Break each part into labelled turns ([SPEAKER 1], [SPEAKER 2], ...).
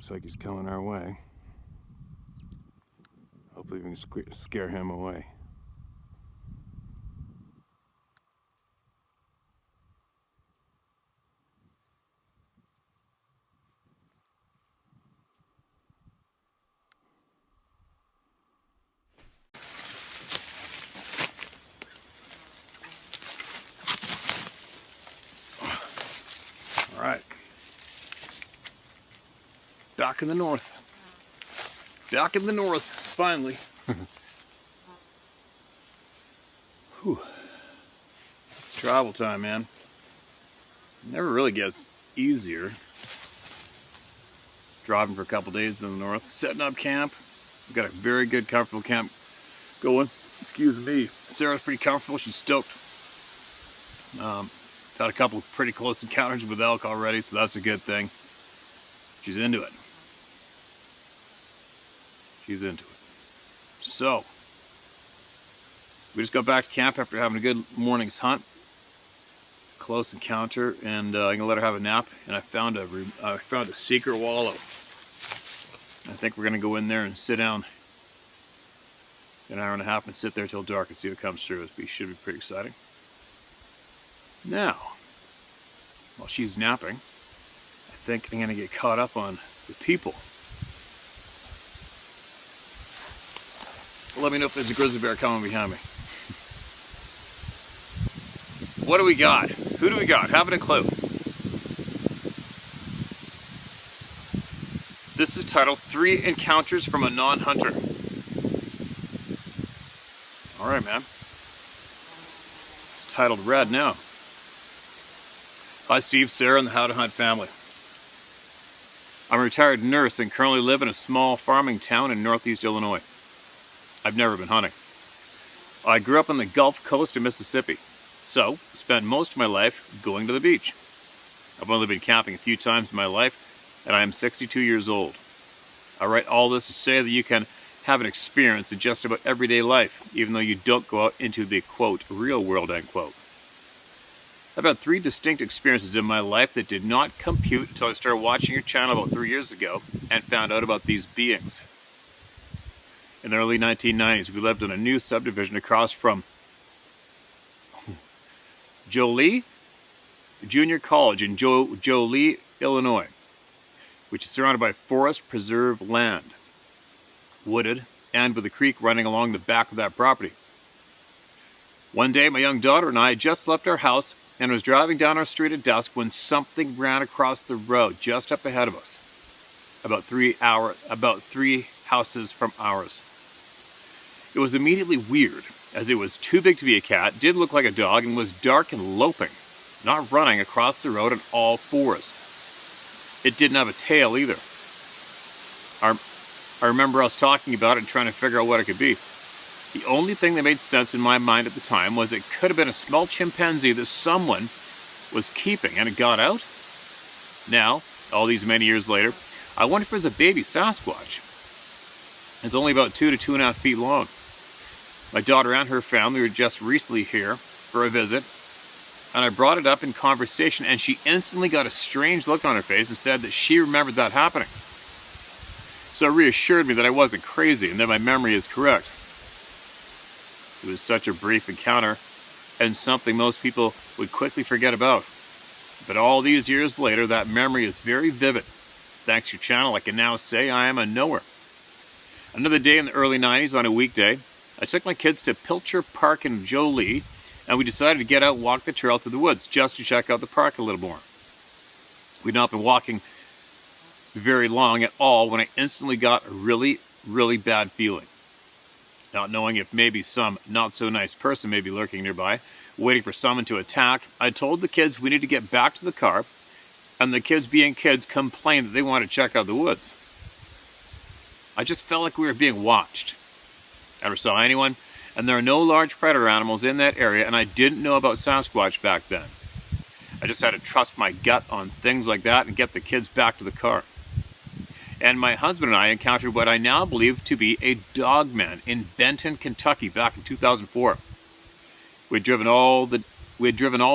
[SPEAKER 1] Looks like he's coming our way. Hopefully we can scare him away. All right. Back in the north. Back in the north, finally. Whew. Travel time, man. Never really gets easier. Driving for a couple days in the north, setting up camp. We've got a very good, comfortable camp going. Excuse me. Sarah's pretty comfortable. She's stoked. Had a couple of pretty close encounters with elk already, so that's a good thing. She's into it. She's into it. So, we just got back to camp after having a good morning's hunt. Close encounter, and I'm gonna let her have a nap. And I found a secret wallow. I think we're gonna go in there and sit down an hour and a half and sit there till dark and see what comes through. It should be pretty exciting. Now, while she's napping, I think I'm gonna get caught up on the people. Let me know if there's a grizzly bear coming behind me. What do we got? Who do we got? Haven't a clue. This is titled 3 Encounters from a Non-Hunter. Alright, man. It's titled Red now. Hi, Steve, Sarah, and the How to Hunt family. I'm a retired nurse and currently live in a small farming town in northeast Illinois. I've never been hunting. I grew up on the Gulf Coast of Mississippi, so spent most of my life going to the beach. I've only been camping a few times in my life, and I am 62 years old. I write all this to say that you can have an experience in just about everyday life, even though you don't go out into the, quote, real world, end quote. I've had 3 distinct experiences in my life that did not compute until I started watching your channel about 3 years ago and found out about these beings. In the early 1990s, we lived in a new subdivision across from Jolie Junior College in Jolie, Illinois, which is surrounded by forest preserve land, wooded, and with a creek running along the back of that property. One day, my young daughter and I had just left our house and was driving down our street at dusk when something ran across the road just up ahead of us, about 3 houses from ours. It was immediately weird, as it was too big to be a cat, did look like a dog, and was dark and loping, not running across the road on all 4s. It didn't have a tail either. I remember us talking about it and trying to figure out what it could be. The only thing that made sense in my mind at the time was it could have been a small chimpanzee that someone was keeping and it got out. Now, all these many years later, I wonder if it was a baby Sasquatch. It's only about 2 to 2.5 feet long. My daughter and her family were just recently here for a visit, and I brought it up in conversation, and she instantly got a strange look on her face and said that she remembered that happening. So it reassured me that I wasn't crazy and that my memory is correct. It was such a brief encounter and something most people would quickly forget about. But all these years later, that memory is very vivid. Thanks to your channel, I can now say I am a knower. Another day in the early 90s on a weekday, I took my kids to Pilcher Park in Jolie, and we decided to get out and walk the trail through the woods just to check out the park a little more. We'd not been walking very long at all when I instantly got a really, really bad feeling. Not knowing if maybe some not-so-nice person may be lurking nearby, waiting for someone to attack, I told the kids we need to get back to the car, and the kids being kids complained that they wanted to check out the woods. I just felt like we were being watched. Never saw anyone, and there are no large predator animals in that area, and I didn't know about Sasquatch back then. I just had to trust my gut on things like that and get the kids back to the car. And my husband and I encountered what I now believe to be a dogman in Benton, Kentucky back in 2004. We had driven all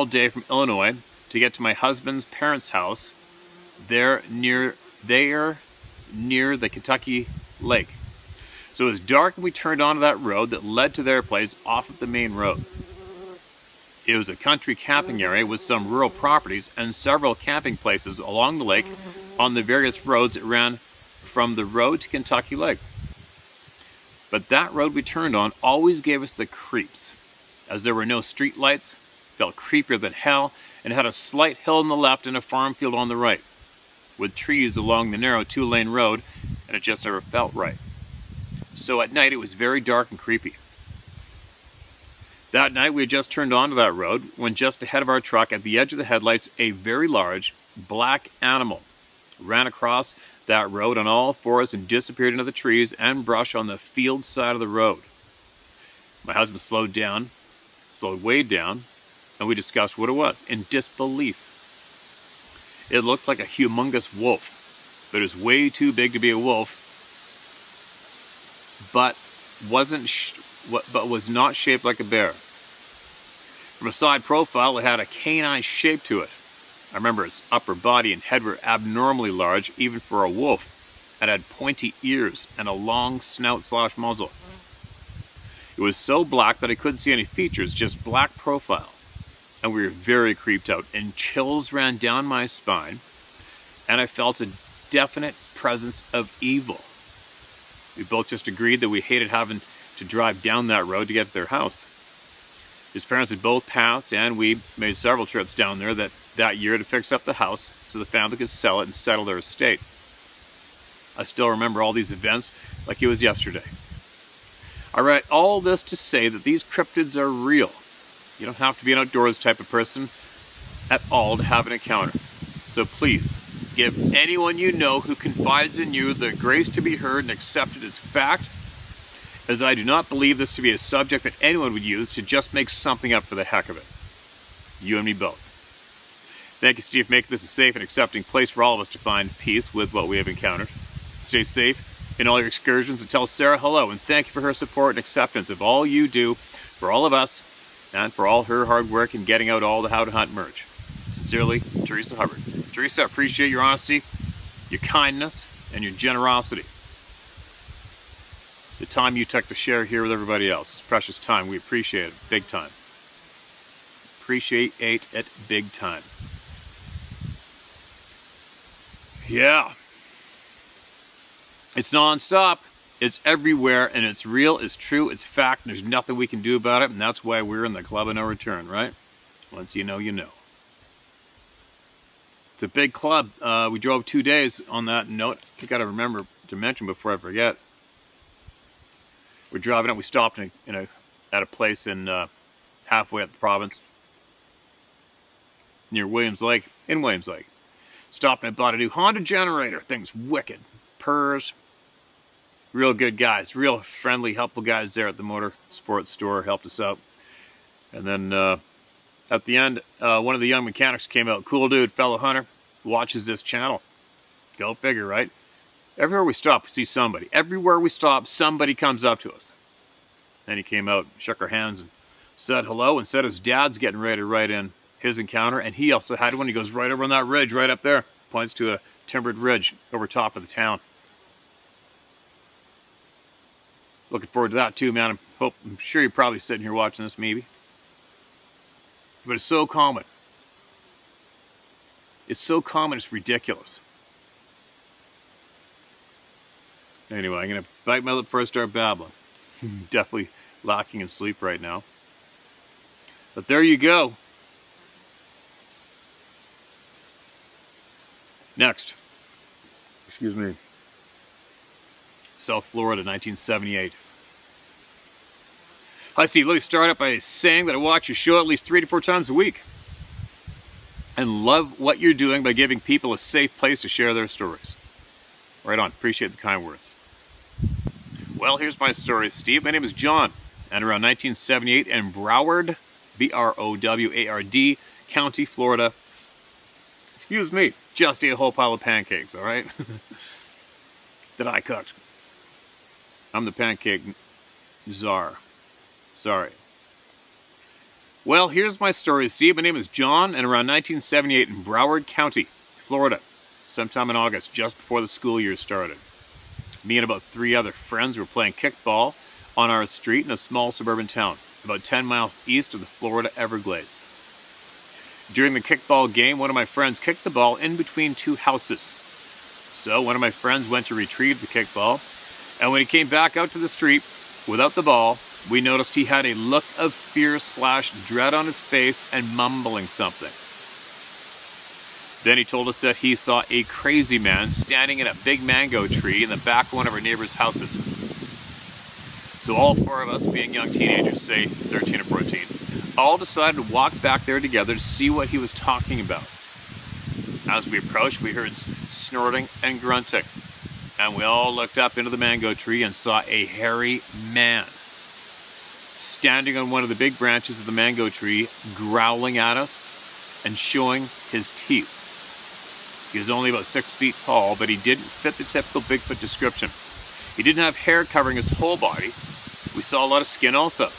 [SPEAKER 1] day from Illinois to get to my husband's parents' house there near near the Kentucky lake. So it was dark and we turned onto that road that led to their place off of the main road. It was a country camping area with some rural properties and several camping places along the lake on the various roads that ran from the road to Kentucky Lake. But that road we turned on always gave us the creeps, as there were no street lights, felt creepier than hell, and had a slight hill on the left and a farm field on the right, with trees along the narrow 2-lane road, and it just never felt right. So at night it was very dark and creepy. That night we had just turned onto that road when just ahead of our truck at the edge of the headlights a very large black animal ran across that road on all fours and disappeared into the trees and brush on the field side of the road. My husband slowed way down, and we discussed what it was in disbelief. It looked like a humongous wolf, but it was way too big to be a wolf, but was not shaped like a bear. From a side profile, it had a canine shape to it. I remember its upper body and head were abnormally large, even for a wolf, and had pointy ears and a long snout/muzzle. It was so black that I couldn't see any features, just black profile. And we were very creeped out, and chills ran down my spine, and I felt a definite presence of evil. We both just agreed that we hated having to drive down that road to get to their house. His parents had both passed, and we made several trips down there that year to fix up the house so the family could sell it and settle their estate. I still remember all these events like it was yesterday. I write all this to say that these cryptids are real. You don't have to be an outdoors type of person at all to have an encounter. So please, give anyone you know who confides in you the grace to be heard and accepted as fact, as I do not believe this to be a subject that anyone would use to just make something up for the heck of it. You and me both. Thank you, Steve, for making this a safe and accepting place for all of us to find peace with what we have encountered. Stay safe in all your excursions, and tell Sarah hello and thank you for her support and acceptance of all you do for all of us and for all her hard work in getting out all the How to Hunt merch. Sincerely, Teresa Hubbard. Teresa, I appreciate your honesty, your kindness, and your generosity. The time you took to share here with everybody else. It's precious time. We appreciate it big time. Appreciate it big time. Yeah. It's non-stop. It's everywhere, and it's real, it's true, it's fact, and there's nothing we can do about it, and that's why we're in the Club of No Return, right? Once you know, you know. It's a big club. We drove 2 days on that note. I got to remember to mention before I forget. We're driving up. We stopped at a place in halfway up the province near Williams Lake. In Williams Lake, stopped and bought a new Honda generator. Thing's wicked. Purrs. Real good guys. Real friendly, helpful guys there at the motor sports store. Helped us out. And then at the end, one of the young mechanics came out. Cool dude, fellow hunter. Watches this channel. Go figure, right? Everywhere we stop, we see somebody. Everywhere we stop, somebody comes up to us. Then he came out, shook our hands, and said hello, and said his dad's getting ready to write in his encounter, and he also had one. He goes right over on that ridge, right up there. Points to a timbered ridge over top of the town. Looking forward to that too, man. I'm sure you're probably sitting here watching this, maybe. But it's so common. It's so common, it's ridiculous. Anyway, I'm going to bite my lip before I start babbling. Definitely lacking in sleep right now. But there you go. Next. Excuse me. South Florida, 1978. Hi, Steve. Let me start up by saying that I watch your show at least 3 to 4 times a week. And love what you're doing by giving people a safe place to share their stories. Right on. Appreciate the kind words. Well, here's my story, Steve. My name is John, and around 1978 in Broward, B-R-O-W-A-R-D, County, Florida. Excuse me, just ate a whole pile of pancakes, all right? That I cooked. I'm the pancake czar. Sorry. Well, here's my story, Steve. My name is John, and around 1978 in Broward County, Florida. sometime in August, just before the school year started. Me and about 3 other friends were playing kickball on our street in a small suburban town, about 10 miles east of the Florida Everglades. During the kickball game, one of my friends kicked the ball in between 2 houses. So one of my friends went to retrieve the kickball, and when he came back out to the street without the ball, we noticed he had a look of fear/dread on his face and mumbling something. Then he told us that he saw a crazy man standing in a big mango tree in the back of one of our neighbors' houses. So all 4 of us, being young teenagers, say 13 or 14, all decided to walk back there together to see what he was talking about. As we approached, we heard snorting and grunting, and we all looked up into the mango tree and saw a hairy man standing on one of the big branches of the mango tree, growling at us and showing his teeth. He was only about 6 feet tall, but he didn't fit the typical Bigfoot description. He didn't have hair covering his whole body. We saw a lot of skin also.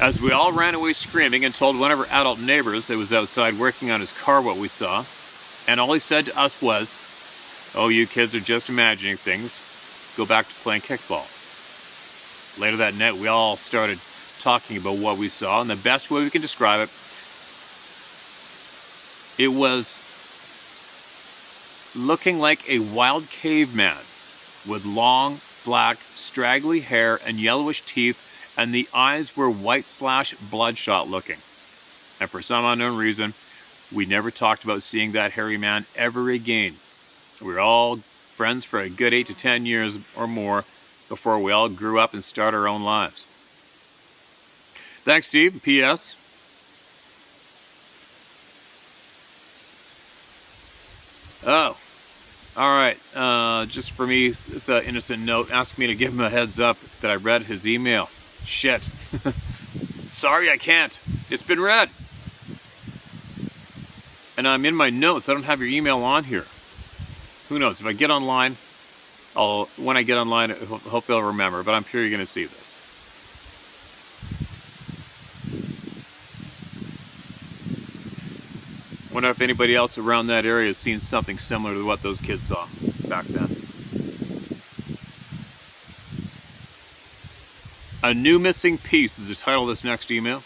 [SPEAKER 1] As we all ran away screaming and told one of our adult neighbors that was outside working on his car what we saw, and all he said to us was, "Oh, you kids are just imagining things. Go back to playing kickball." Later that night, we all started talking about what we saw, and the best way we can describe it was looking like a wild caveman with long, black, straggly hair and yellowish teeth, and the eyes were white/bloodshot looking. And for some unknown reason, we never talked about seeing that hairy man ever again. We were all friends for a good 8 to 10 years or more before we all grew up and started our own lives. Thanks, Steve. P.S. Oh, all right. Just for me, it's an innocent note asking me to give him a heads up that I read his email. Shit. Sorry, I can't. It's been read. And I'm in my notes. I don't have your email on here. Who knows? If I get online, when I get online, hopefully I'll remember. But I'm sure you're going to see this. Wonder if anybody else around that area has seen something similar to what those kids saw back then. A new missing piece is the title of this next email.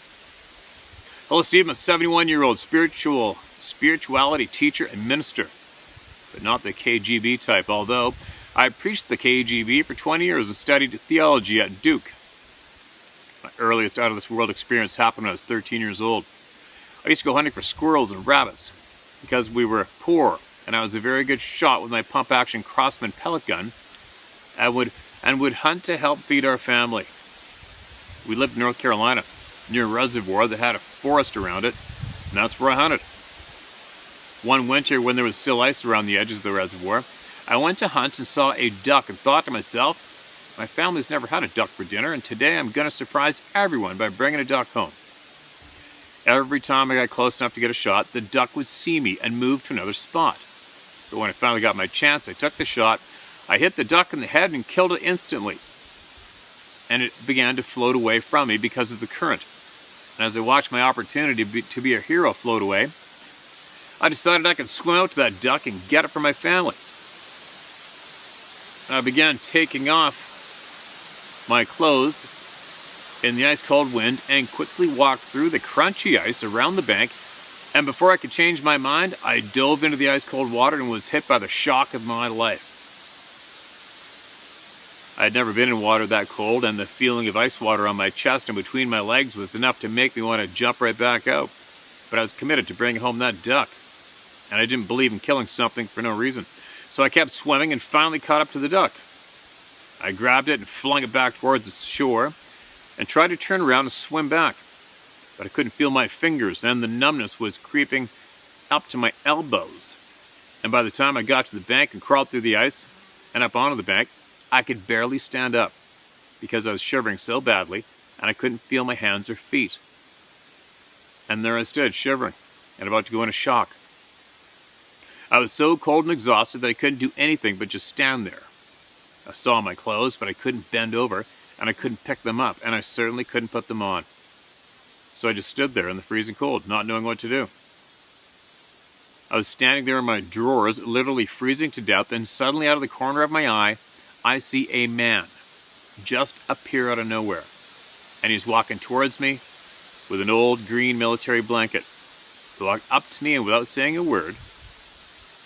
[SPEAKER 1] Hello, Steve. I'm a 71-year-old spirituality teacher and minister, but not the KGB type, although I preached the KGB for 20 years and studied theology at Duke. My earliest out-of-this-world experience happened when I was 13 years old. I used to go hunting for squirrels and rabbits because we were poor, and I was a very good shot with my pump-action Crossman pellet gun and would hunt to help feed our family. We lived in North Carolina, near a reservoir that had a forest around it, and that's where I hunted. One winter, when there was still ice around the edges of the reservoir, I went to hunt and saw a duck and thought to myself, my family's never had a duck for dinner, and today I'm going to surprise everyone by bringing a duck home. Every time I got close enough to get a shot, the duck would see me and move to another spot. But when I finally got my chance, I took the shot, I hit the duck in the head and killed it instantly. And it began to float away from me because of the current. And as I watched my opportunity to be a hero float away, I decided I could swim out to that duck and get it for my family. And I began taking off my clothes in the ice-cold wind and quickly walked through the crunchy ice around the bank, and before I could change my mind, I dove into the ice-cold water and was hit by the shock of my life. I had never been in water that cold, and the feeling of ice water on my chest and between my legs was enough to make me want to jump right back out. But I was committed to bringing home that duck, and I didn't believe in killing something for no reason. So I kept swimming and finally caught up to the duck. I grabbed it and flung it back towards the shore and tried to turn around and swim back. But I couldn't feel my fingers, and the numbness was creeping up to my elbows. And by the time I got to the bank and crawled through the ice and up onto the bank, I could barely stand up because I was shivering so badly and I couldn't feel my hands or feet. And there I stood, shivering and about to go into shock. I was so cold and exhausted that I couldn't do anything but just stand there. I saw my clothes, but I couldn't bend over, and I couldn't pick them up, and I certainly couldn't put them on. So I just stood there in the freezing cold, not knowing what to do. I was standing there in my drawers, literally freezing to death, and suddenly out of the corner of my eye, I see a man just appear out of nowhere. And he's walking towards me with an old green military blanket. He walked up to me and without saying a word,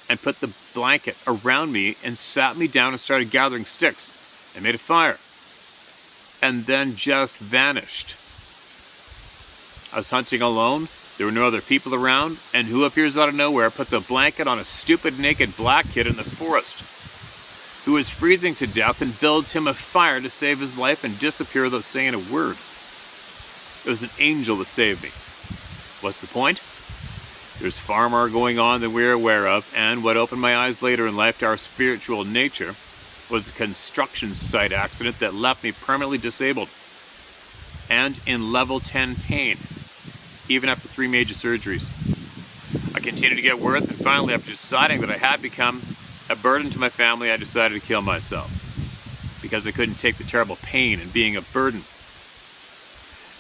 [SPEAKER 1] and put the blanket around me and sat me down and started gathering sticks and made a fire. And then just vanished. I was hunting alone. There were no other people around, and who appears out of nowhere puts a blanket on a stupid naked black kid in the forest who is freezing to death and builds him a fire to save his life and disappear without saying a word. It was an angel that saved me. What's the point? There's far more going on than we're aware of, and what opened my eyes later in life to our spiritual nature was a construction site accident that left me permanently disabled and in level 10 pain, even after 3 major surgeries. I continued to get worse, and finally, after deciding that I had become a burden to my family, I decided to kill myself because I couldn't take the terrible pain and being a burden.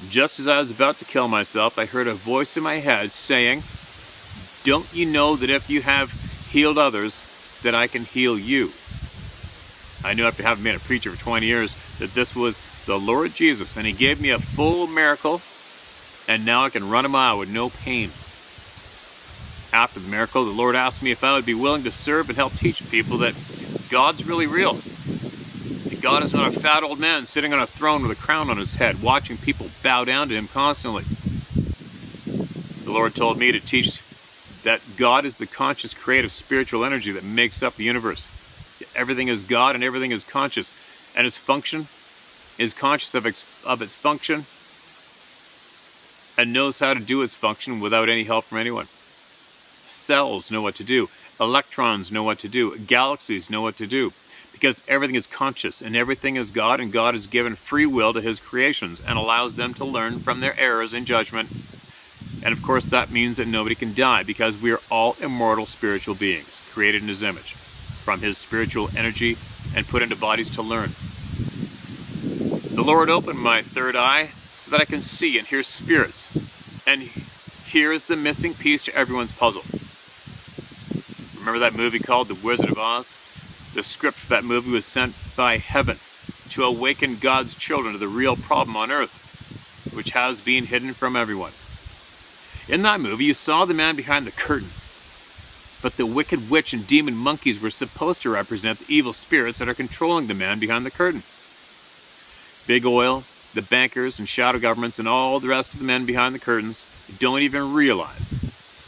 [SPEAKER 1] Just as I was about to kill myself, I heard a voice in my head saying, "Don't you know that if you have healed others, that I can heal you?" I knew after having been a preacher for 20 years that this was the Lord Jesus, and he gave me a full miracle, and now I can run a mile with no pain. After the miracle, the Lord asked me if I would be willing to serve and help teach people that God's really real. That God is not a fat old man sitting on a throne with a crown on his head, watching people bow down to him constantly. The Lord told me to teach that God is the conscious, creative, spiritual energy that makes up the universe. Everything is God and everything is conscious, and its function is conscious of its function and knows how to do its function without any help from anyone. Cells know what to do. Electrons know what to do. Galaxies know what to do. Because everything is conscious and everything is God, and God has given free will to his creations and allows them to learn from their errors in judgment. And of course that means that nobody can die, because we are all immortal spiritual beings, created in his image, from his spiritual energy and put into bodies to learn. The Lord opened my third eye so that I can see and hear spirits. And here is the missing piece to everyone's puzzle. Remember that movie called The Wizard of Oz? The script for that movie was sent by heaven to awaken God's children to the real problem on earth, which has been hidden from everyone. In that movie, you saw the man behind the curtain, but the wicked witch and demon monkeys were supposed to represent the evil spirits that are controlling the man behind the curtain. Big oil, the bankers and shadow governments and all the rest of the men behind the curtains don't even realize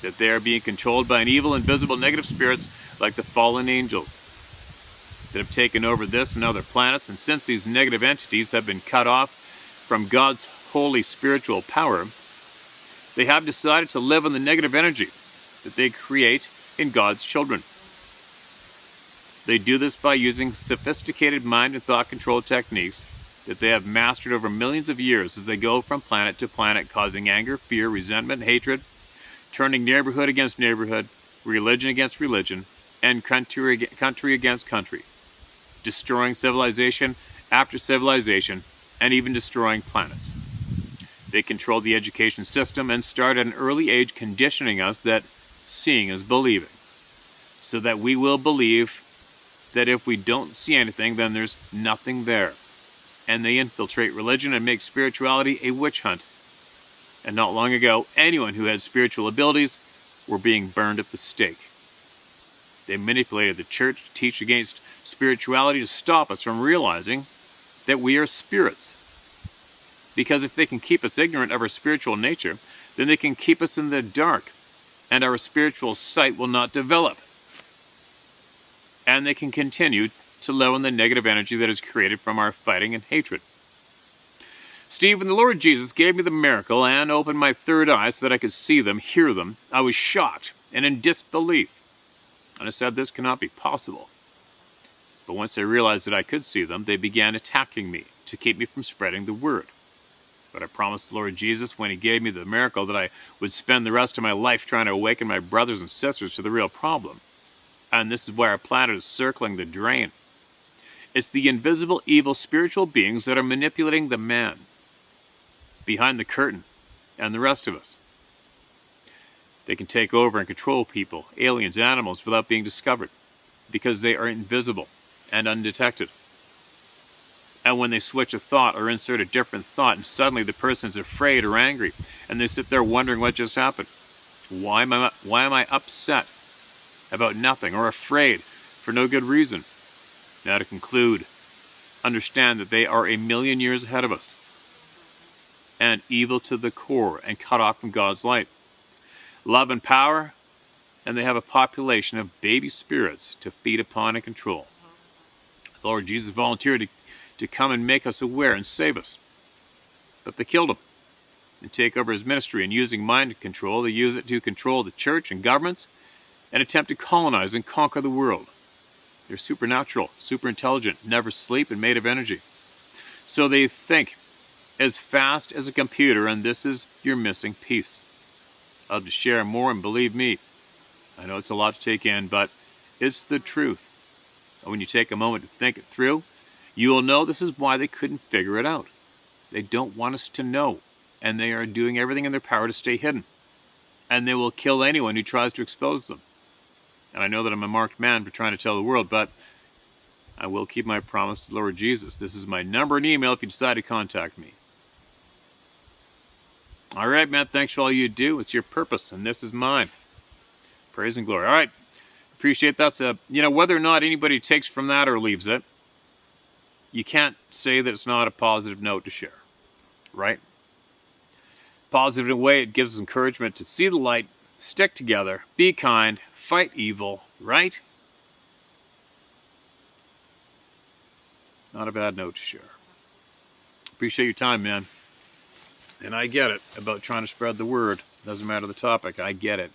[SPEAKER 1] that they are being controlled by an evil, invisible, negative spirits like the fallen angels that have taken over this and other planets. And since these negative entities have been cut off from God's holy spiritual power, they have decided to live on the negative energy that they create in God's children. They do this by using sophisticated mind and thought control techniques that they have mastered over millions of years as they go from planet to planet, causing anger, fear, resentment, hatred, turning neighborhood against neighborhood, religion against religion, and country against country, destroying civilization after civilization, and even destroying planets. They control the education system and start at an early age conditioning us that seeing is believing, so that we will believe that if we don't see anything, then there's nothing there. And they infiltrate religion and make spirituality a witch hunt. And not long ago, anyone who had spiritual abilities were being burned at the stake. They manipulated the church to teach against spirituality to stop us from realizing that we are spirits. Because if they can keep us ignorant of our spiritual nature, then they can keep us in the dark, and our spiritual sight will not develop. And they can continue to live in the negative energy that is created from our fighting and hatred. Steve, when the Lord Jesus gave me the miracle and opened my third eye so that I could see them, hear them, I was shocked and in disbelief. And I said, this cannot be possible. But once I realized that I could see them, they began attacking me to keep me from spreading the word. But I promised the Lord Jesus when he gave me the miracle that I would spend the rest of my life trying to awaken my brothers and sisters to the real problem. And this is why our planet is circling the drain. It's the invisible, evil, spiritual beings that are manipulating the man behind the curtain and the rest of us. They can take over and control people, aliens, animals without being discovered because they are invisible and undetected. And when they switch a thought or insert a different thought and suddenly the person is afraid or angry and they sit there wondering what just happened. Why am I upset about nothing or afraid for no good reason? Now to conclude, understand that they are a million years ahead of us and evil to the core and cut off from God's light. Love and power, and they have a population of baby spirits to feed upon and control. The Lord Jesus volunteered to come and make us aware and save us. But they killed him and take over his ministry, and using mind control, they use it to control the church and governments and attempt to colonize and conquer the world. They're supernatural, super intelligent, never sleep, and made of energy. So they think as fast as a computer, and this is your missing piece. I'd love to share more, and believe me, I know it's a lot to take in, but it's the truth. And when you take a moment to think it through, you will know this is why they couldn't figure it out. They don't want us to know, and they are doing everything in their power to stay hidden. And they will kill anyone who tries to expose them. And I know that I'm a marked man for trying to tell the world, but I will keep my promise to the Lord Jesus. This is my number and email if you decide to contact me. All right, man, thanks for all you do. It's your purpose, and this is mine. Praise and glory. All right, appreciate that. So, whether or not anybody takes from that or leaves it, you can't say that it's not a positive note to share, right? Positive in a way, it gives us encouragement to see the light, stick together, be kind, fight evil, right? Not a bad note to share. Appreciate your time, man. And I get it about trying to spread the word. Doesn't matter the topic, I get it.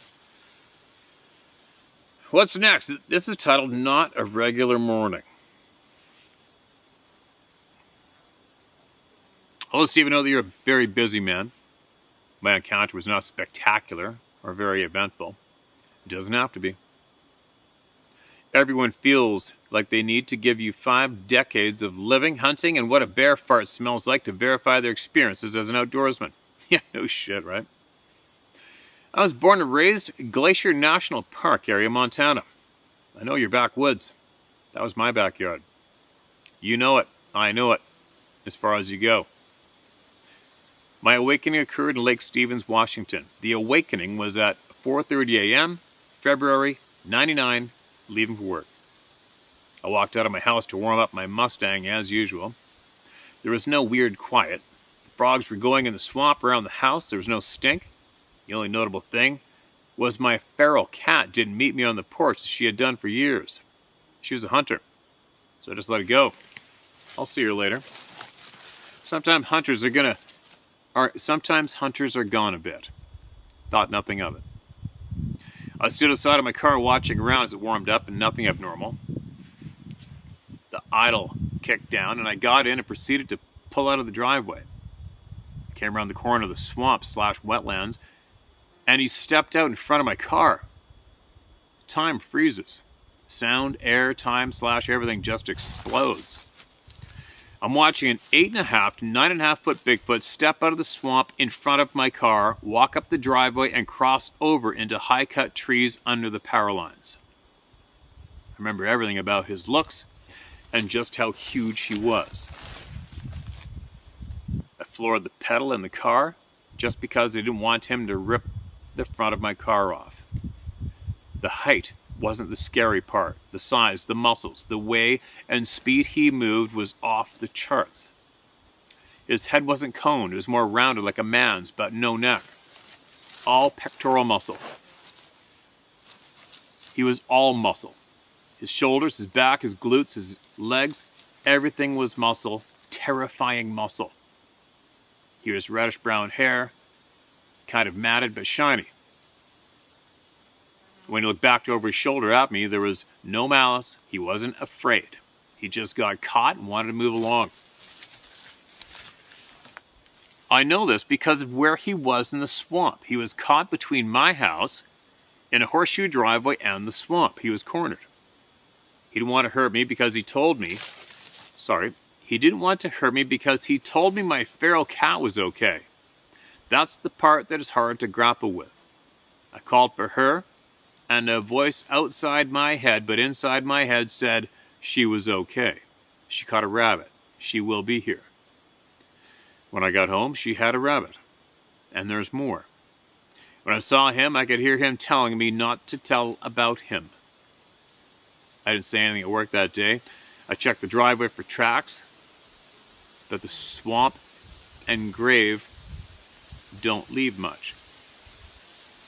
[SPEAKER 1] What's next? This is titled Not a Regular Morning. Hello, Stephen. I know that you're a very busy man. My encounter was not spectacular or very eventful. It doesn't have to be. Everyone feels like they need to give you 5 decades of living, hunting, and what a bear fart smells like to verify their experiences as an outdoorsman. Yeah, no shit, right? I was born and raised in Glacier National Park area, Montana. I know your backwoods. That was my backyard. You know it. I know it. As far as you go. My awakening occurred in Lake Stevens, Washington. The awakening was at 4:30 a.m., February 99, leaving for work. I walked out of my house to warm up my Mustang as usual. There was no weird quiet. The frogs were going in the swamp around the house. There was no stink. The only notable thing was my feral cat didn't meet me on the porch as she had done for years. She was a hunter, so I just let it go. I'll see her later. Sometimes hunters are gone a bit. Thought nothing of it. I stood outside of my car watching around as it warmed up, and nothing abnormal. The idle kicked down, and I got in and proceeded to pull out of the driveway. Came around the corner of the swamp/wetlands, and he stepped out in front of my car. Time freezes. Sound, air, time/everything just explodes. I'm watching an 8.5 to 9.5 foot Bigfoot step out of the swamp in front of my car, walk up the driveway, and cross over into high-cut trees under the power lines. I remember everything about his looks and just how huge he was. I floored the pedal in the car just because I didn't want him to rip the front of my car off. The height wasn't the scary part. The size, the muscles, the way and speed he moved was off the charts. His head wasn't coned. It was more rounded like a man's, but no neck. All pectoral muscle. He was all muscle. His shoulders, his back, his glutes, his legs, everything was muscle. Terrifying muscle. He was reddish brown hair, kind of matted but shiny. When he looked back over his shoulder at me, there was no malice. He wasn't afraid. He just got caught and wanted to move along. I know this because of where he was in the swamp. He was caught between my house in a horseshoe driveway and the swamp. He was cornered. He didn't want to hurt me because he told me, he didn't want to hurt me because he told me my feral cat was okay. That's the part that is hard to grapple with. I called for her, and a voice outside my head but inside my head said she was okay. She caught a rabbit. She will be here. When I got home, she had a rabbit. And there's more. When I saw him, I could hear him telling me not to tell about him. I didn't say anything at work that day. I checked the driveway for tracks, but the swamp and grave don't leave much.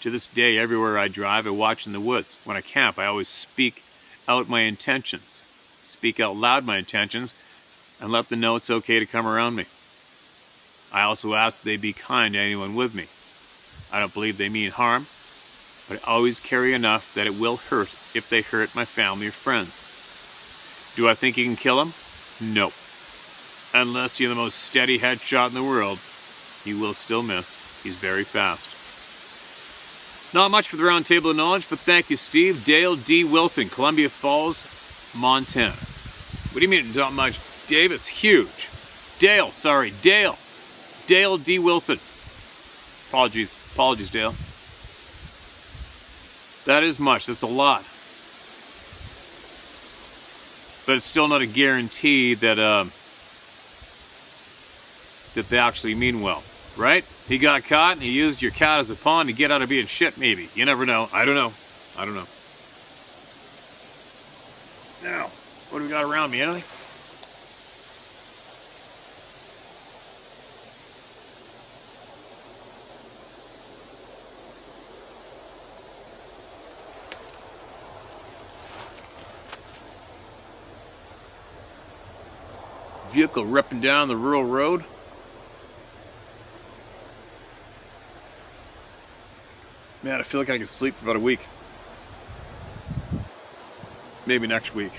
[SPEAKER 1] To this day, everywhere I drive, I watch in the woods. When I camp, I always speak out my intentions. Speak out loud my intentions, and let them know it's okay to come around me. I also ask that they be kind to anyone with me. I don't believe they mean harm, but I always carry enough that it will hurt if they hurt my family or friends. Do I think you can kill him? No. Unless you're the most steady headshot in the world, you will still miss. He's very fast. Not much for the round table of knowledge, but thank you, Steve. Dale D. Wilson, Columbia Falls, Montana. What do you mean not much? Dave, it's huge. Dale D. Wilson. Apologies, Dale. That is much. That's a lot. But it's still not a guarantee that that they actually mean well, right? He got caught and he used your cat as a pawn to get out of being shit, maybe. You never know. I don't know. Now, what do we got around me, anything? Vehicle ripping down the rural road. Man, I feel like I could sleep for about a week. Maybe next week.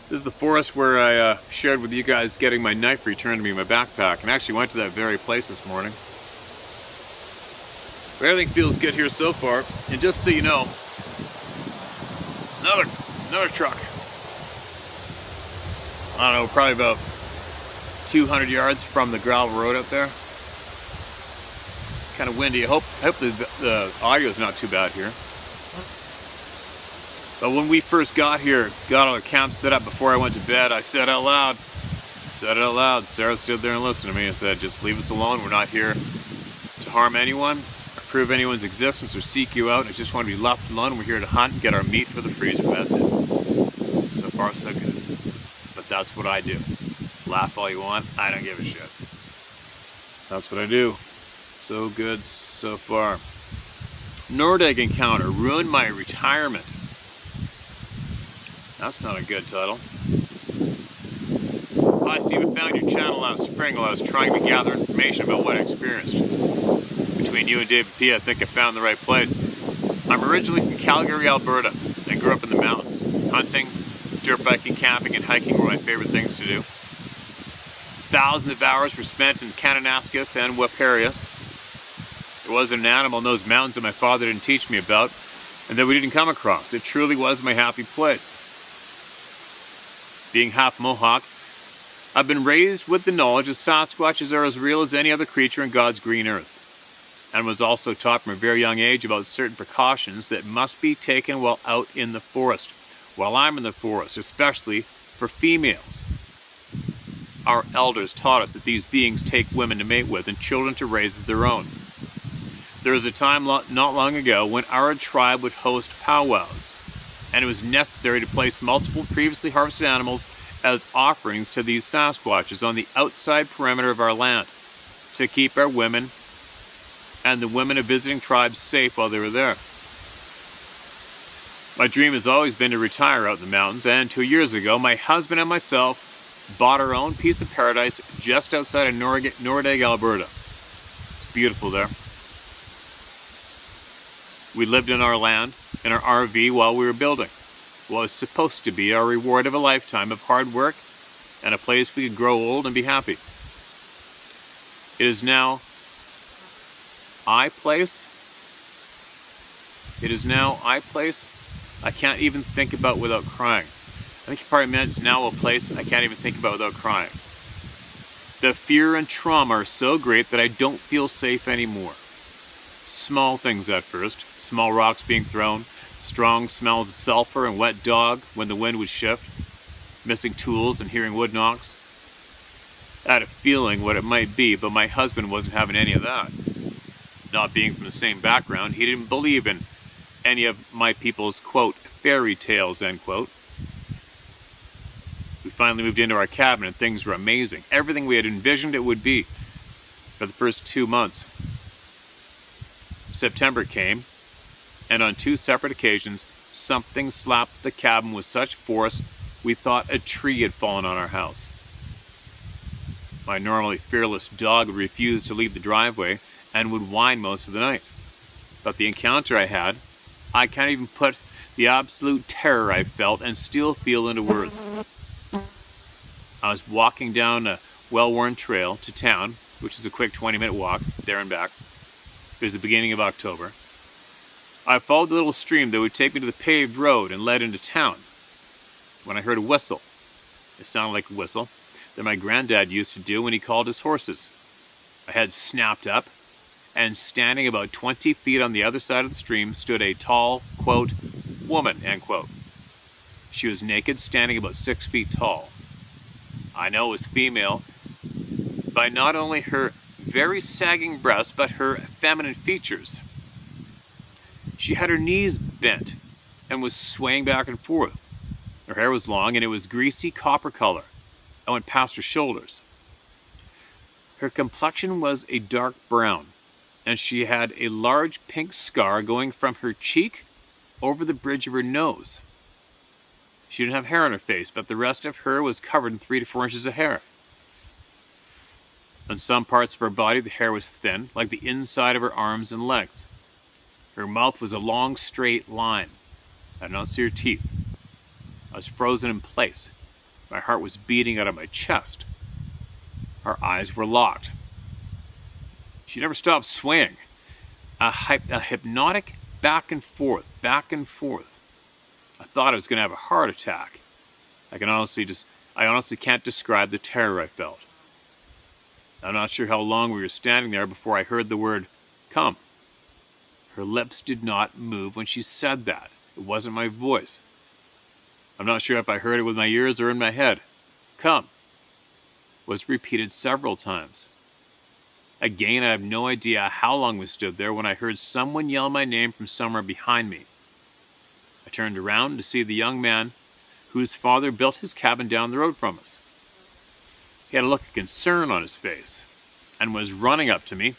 [SPEAKER 1] This is the forest where I shared with you guys getting my knife returned to me in my backpack, and I actually went to that very place this morning. But everything feels good here so far, and just so you know, another truck. I don't know, probably about 200 yards from the gravel road up there. It's kind of windy. I hope the audio is not too bad here. But when we first got here, got all the camp set up before I went to bed, I said it out loud. Sarah stood there and listened to me and said, just leave us alone. We're not here to harm anyone or prove anyone's existence or seek you out. I just want to be left alone. We're here to hunt and get our meat for the freezer. That's it. So far, so good. But that's what I do. Laugh all you want. I don't give a shit. That's what I do. So good so far. Nordegg encounter ruined my retirement. That's not a good title. Hi Steve, I found your channel last spring while I was trying to gather information about what I experienced. Between you and David P, I think I found the right place. I'm originally from Calgary, Alberta. I grew up in the mountains. Hunting, dirt biking, camping, and hiking were my favorite things to do. Thousands of hours were spent in Kananaskis and Waparius. There wasn't an animal in those mountains that my father didn't teach me about, and that we didn't come across. It truly was my happy place. Being half Mohawk, I've been raised with the knowledge that Sasquatches are as real as any other creature in God's green earth, and was also taught from a very young age about certain precautions that must be taken while out in the forest, while I'm in the forest, especially for females. Our elders taught us that these beings take women to mate with and children to raise as their own. There was a time not long ago when our tribe would host powwows, and it was necessary to place multiple previously harvested animals as offerings to these Sasquatches on the outside perimeter of our land to keep our women and the women of visiting tribes safe while they were there. My dream has always been to retire out in the mountains, and 2 years ago, my husband and myself bought our own piece of paradise just outside of Nordegg, Alberta. It's beautiful there. We lived in our land, in our RV, while we were building what was supposed to be our reward of a lifetime of hard work and a place we could grow old and be happy. It is now I place. I can't even think about without crying. I think he probably meant it's now a place I can't even think about without crying. The fear and trauma are so great that I don't feel safe anymore. Small things at first, small rocks being thrown, strong smells of sulfur and wet dog when the wind would shift, missing tools and hearing wood knocks. I had a feeling what it might be, but my husband wasn't having any of that. Not being from the same background, he didn't believe in any of my people's, quote, fairy tales, end quote. We finally moved into our cabin and things were amazing. Everything we had envisioned it would be for the first 2 months. September came, and on 2 separate occasions, something slapped the cabin with such force we thought a tree had fallen on our house. My normally fearless dog would refuse to leave the driveway and would whine most of the night. But the encounter I had, I can't even put the absolute terror I felt and still feel into words. I was walking down a well-worn trail to town, which is a quick 20-minute walk, there and back. It was the beginning of October. I followed the little stream that would take me to the paved road and led into town, when I heard a whistle. It sounded like a whistle that my granddad used to do when he called his horses. My head snapped up, and standing about 20 feet on the other side of the stream stood a tall, quote, woman, end quote. She was naked, standing about 6 feet tall. I know it was female by not only her very sagging breasts, but her feminine features. She had her knees bent and was swaying back and forth. Her hair was long and it was greasy copper color and went past her shoulders. Her complexion was a dark brown, and she had a large pink scar going from her cheek over the bridge of her nose. She didn't have hair on her face, but the rest of her was covered in 3 to 4 inches of hair. On some parts of her body, the hair was thin, like the inside of her arms and legs. Her mouth was a long, straight line. I did not see her teeth. I was frozen in place. My heart was beating out of my chest. Her eyes were locked. She never stopped swaying. A hypnotic back and forth, back and forth. I thought I was going to have a heart attack. I honestly can't describe the terror I felt. I'm not sure how long we were standing there before I heard the word, come. Her lips did not move when she said that. It wasn't my voice. I'm not sure if I heard it with my ears or in my head. Come was repeated several times. Again, I have no idea how long we stood there when I heard someone yell my name from somewhere behind me. I turned around to see the young man whose father built his cabin down the road from us. He had a look of concern on his face and was running up to me.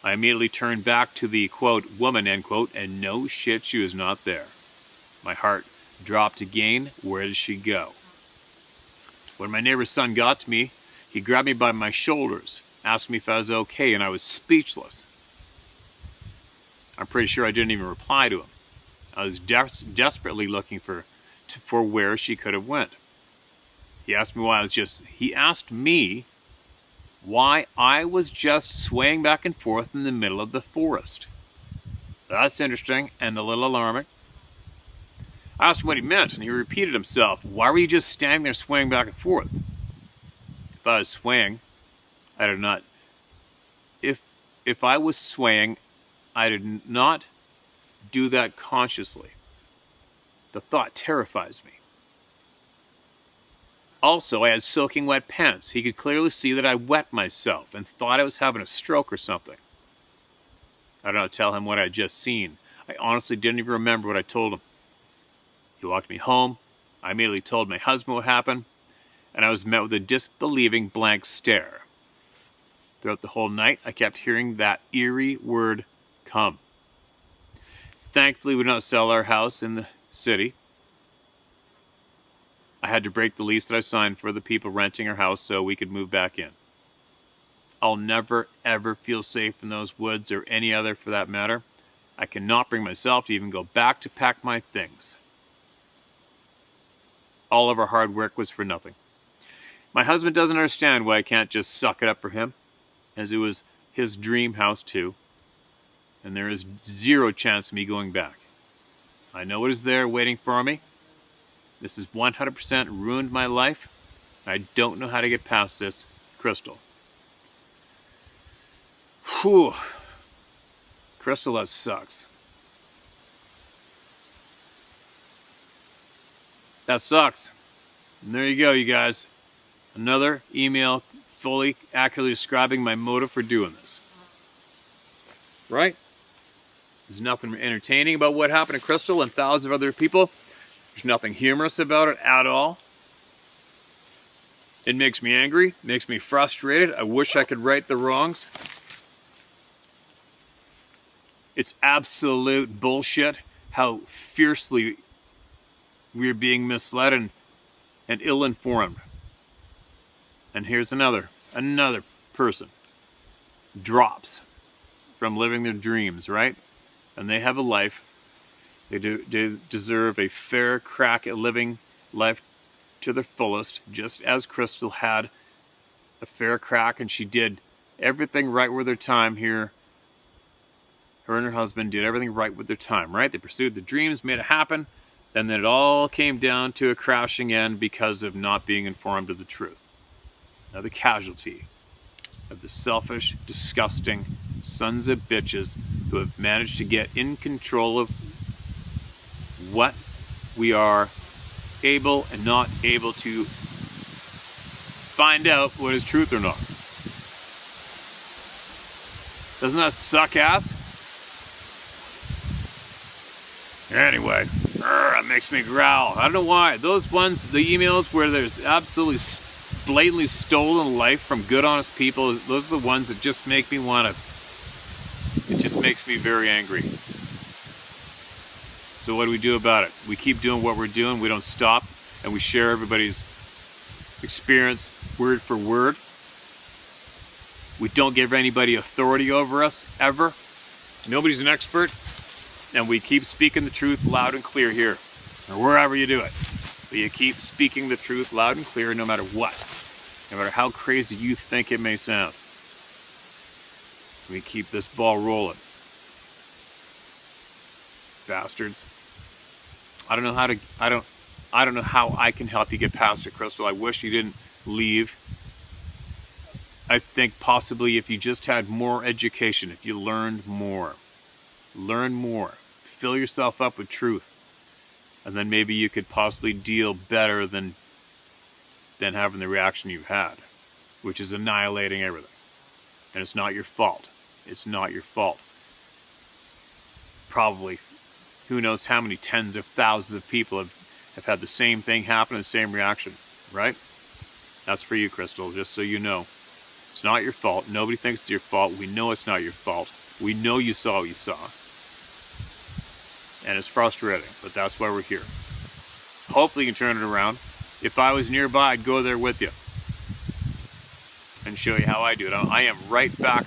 [SPEAKER 1] I immediately turned back to the, quote, woman, end quote, and no shit, she was not there. My heart dropped again. Where did she go? When my neighbor's son got to me, he grabbed me by my shoulders, asked me if I was okay, and I was speechless. I'm pretty sure I didn't even reply to him. I was desperately looking for where she could have went. He asked me why I was just swaying back and forth in the middle of the forest. That's interesting and a little alarming. I asked him what he meant, and he repeated himself. Why were you just standing there swaying back and forth? If I was swaying, I did not. If I was swaying, I did not do that consciously. The thought terrifies me. Also, I had soaking wet pants. He could clearly see that I wet myself and thought I was having a stroke or something. I did not tell him what I had just seen. I honestly didn't even remember what I told him. He walked me home. I immediately told my husband what happened, and I was met with a disbelieving blank stare. Throughout the whole night, I kept hearing that eerie word, come. Thankfully, we did not sell our house in the city. I had to break the lease that I signed for the people renting our house so we could move back in. I'll never, ever feel safe in those woods or any other for that matter. I cannot bring myself to even go back to pack my things. All of our hard work was for nothing. My husband doesn't understand why I can't just suck it up for him, as it was his dream house too, and there is zero chance of me going back. I know it is there waiting for me. This has 100% ruined my life, I don't know how to get past this, Crystal. Whew. Crystal, that sucks. That sucks. And there you go, you guys. Another email fully, accurately describing my motive for doing this. Right? There's nothing entertaining about what happened to Crystal and thousands of other people. There's nothing humorous about it at all. It makes me angry, makes me frustrated. I wish I could right the wrongs. It's absolute bullshit how fiercely we're being misled and ill-informed. And here's another person. Drops from living their dreams, right? And they have a life. They deserve a fair crack at living life to their fullest, just as Crystal had a fair crack, and she did everything right with her time here. Her and her husband did everything right with their time, right? They pursued their dreams, made it happen, and then it all came down to a crashing end because of not being informed of the truth. Another casualty of the selfish, disgusting sons of bitches who have managed to get in control of what we are able and not able to find out what is truth or not. Doesn't that suck ass? Anyway, it makes me growl. I don't know why. Those ones, the emails where there's absolutely blatantly stolen life from good, honest people, those are the ones that just make me want to, it just makes me very angry. So what do we do about it? We keep doing what we're doing. We don't stop, and we share everybody's experience word for word. We don't give anybody authority over us, ever. Nobody's an expert. And we keep speaking the truth loud and clear here, or wherever you do it. But you keep speaking the truth loud and clear no matter what. No matter how crazy you think it may sound. We keep this ball rolling. Bastards. I don't know how to, I don't know how I can help you get past it, Crystal. I wish you didn't leave. I think possibly if you just had more education, if you learned more. Learn more. Fill yourself up with truth. And then maybe you could possibly deal better than having the reaction you've had, which is annihilating everything. And it's not your fault. It's not your fault. Probably, who knows how many tens of thousands of people have had the same thing happen, the same reaction, right? That's for you, Crystal, just so you know. It's not your fault. Nobody thinks it's your fault. We know it's not your fault. We know you saw what you saw. And it's frustrating, but that's why we're here. Hopefully you can turn it around. If I was nearby, I'd go there with you and show you how I do it. I am right back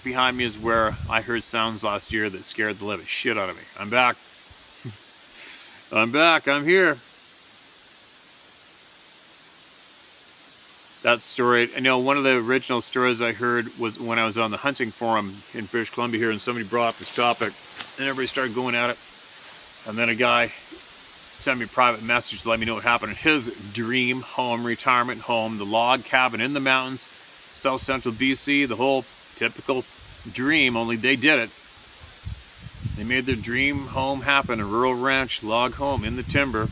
[SPEAKER 1] behind me is where I heard sounds last year that scared the living shit out of me. I'm back. I'm back. I'm here. That story, I know one of the original stories I heard was when I was on the hunting forum in British Columbia here, and somebody brought up this topic, and everybody started going at it. And then a guy sent me a private message to let me know what happened in his dream home, retirement home, the log cabin in the mountains, south central BC, the whole typical dream, only they did it. They made their dream home happen, a rural ranch, log home in the timber.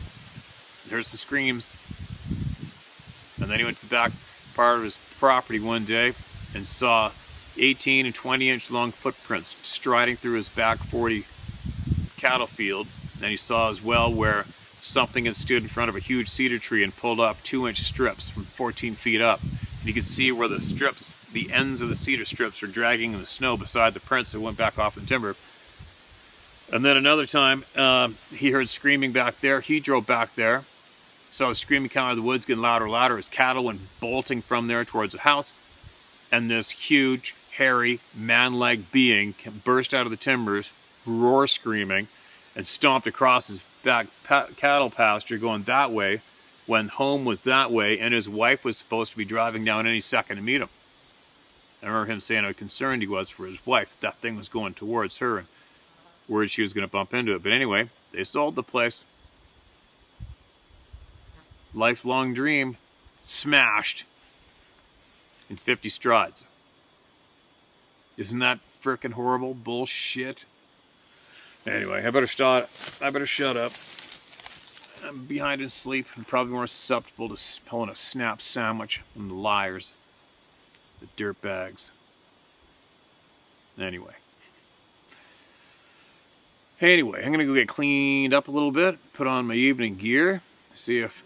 [SPEAKER 1] There's the screams. And then he went to the back part of his property one day and saw 18 and 20 inch long footprints striding through his back 40 cattle field. And he saw as well where something had stood in front of a huge cedar tree and pulled off 2-inch strips from 14 feet up. And you could see where the strips, the ends of the cedar strips, were dragging in the snow beside the prints that went back off the timber. And then another time, he heard screaming back there. He drove back there. Saw screaming coming out of the woods, getting louder and louder. His cattle went bolting from there towards the house. And this huge, hairy, man-like being burst out of the timbers, roar screaming, and stomped across his back cattle pasture going that way when home was that way and his wife was supposed to be driving down any second to meet him. I remember him saying how concerned he was for his wife. That thing was going towards her and worried she was going to bump into it. But anyway, they sold the place. Lifelong dream. smashed in 50 strides. Isn't that frickin' horrible bullshit? Anyway, I better shut up. I'm behind in sleep and probably more susceptible to pulling a snap sandwich than the liars, the dirtbags. Anyway, I'm gonna go get cleaned up a little bit, put on my evening gear, see if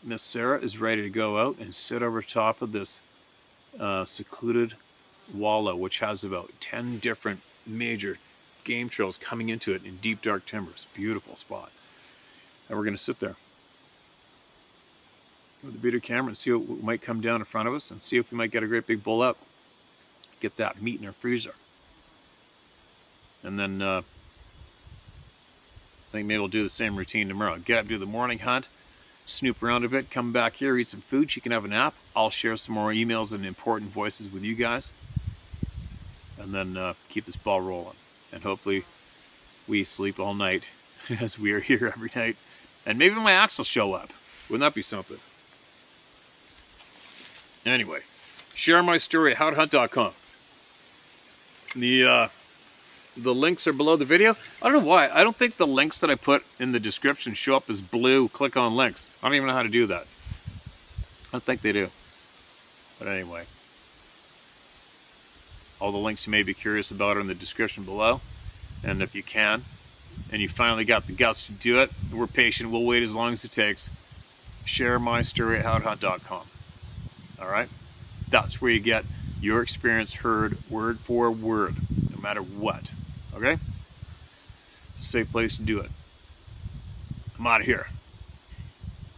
[SPEAKER 1] Miss Sarah is ready to go out and sit over top of this secluded wallow, which has about 10 different major game trails coming into it in deep dark timbers. Beautiful spot. And we're going to sit there with the beater camera and see what might come down in front of us and see if we might get a great big bull up. Get that meat in our freezer. And then I think maybe we'll do the same routine tomorrow. Get up, do the morning hunt, snoop around a bit, come back here, eat some food. She can have a nap. I'll share some more emails and important voices with you guys. And then keep this ball rolling. And hopefully we sleep all night as we are here every night. And maybe my axe will show up. Wouldn't that be something? Anyway, share my story at howtohunt.com. The links are below the video. I don't know why. I don't think the links that I put in the description show up as blue click on links. I don't even know how to do that. I don't think they do. But anyway, all the links you may be curious about are in the description below. And if you can, and you finally got the guts to do it, we're patient, we'll wait as long as it takes. Share my story at howtohunt.com. Alright? That's where you get your experience heard word for word, no matter what. Okay? It's a safe place to do it. I'm out of here.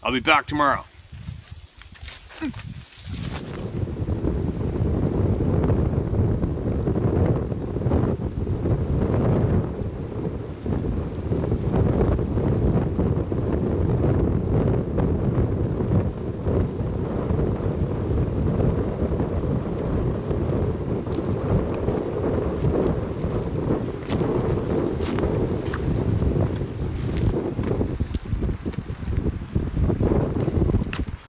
[SPEAKER 1] I'll be back tomorrow.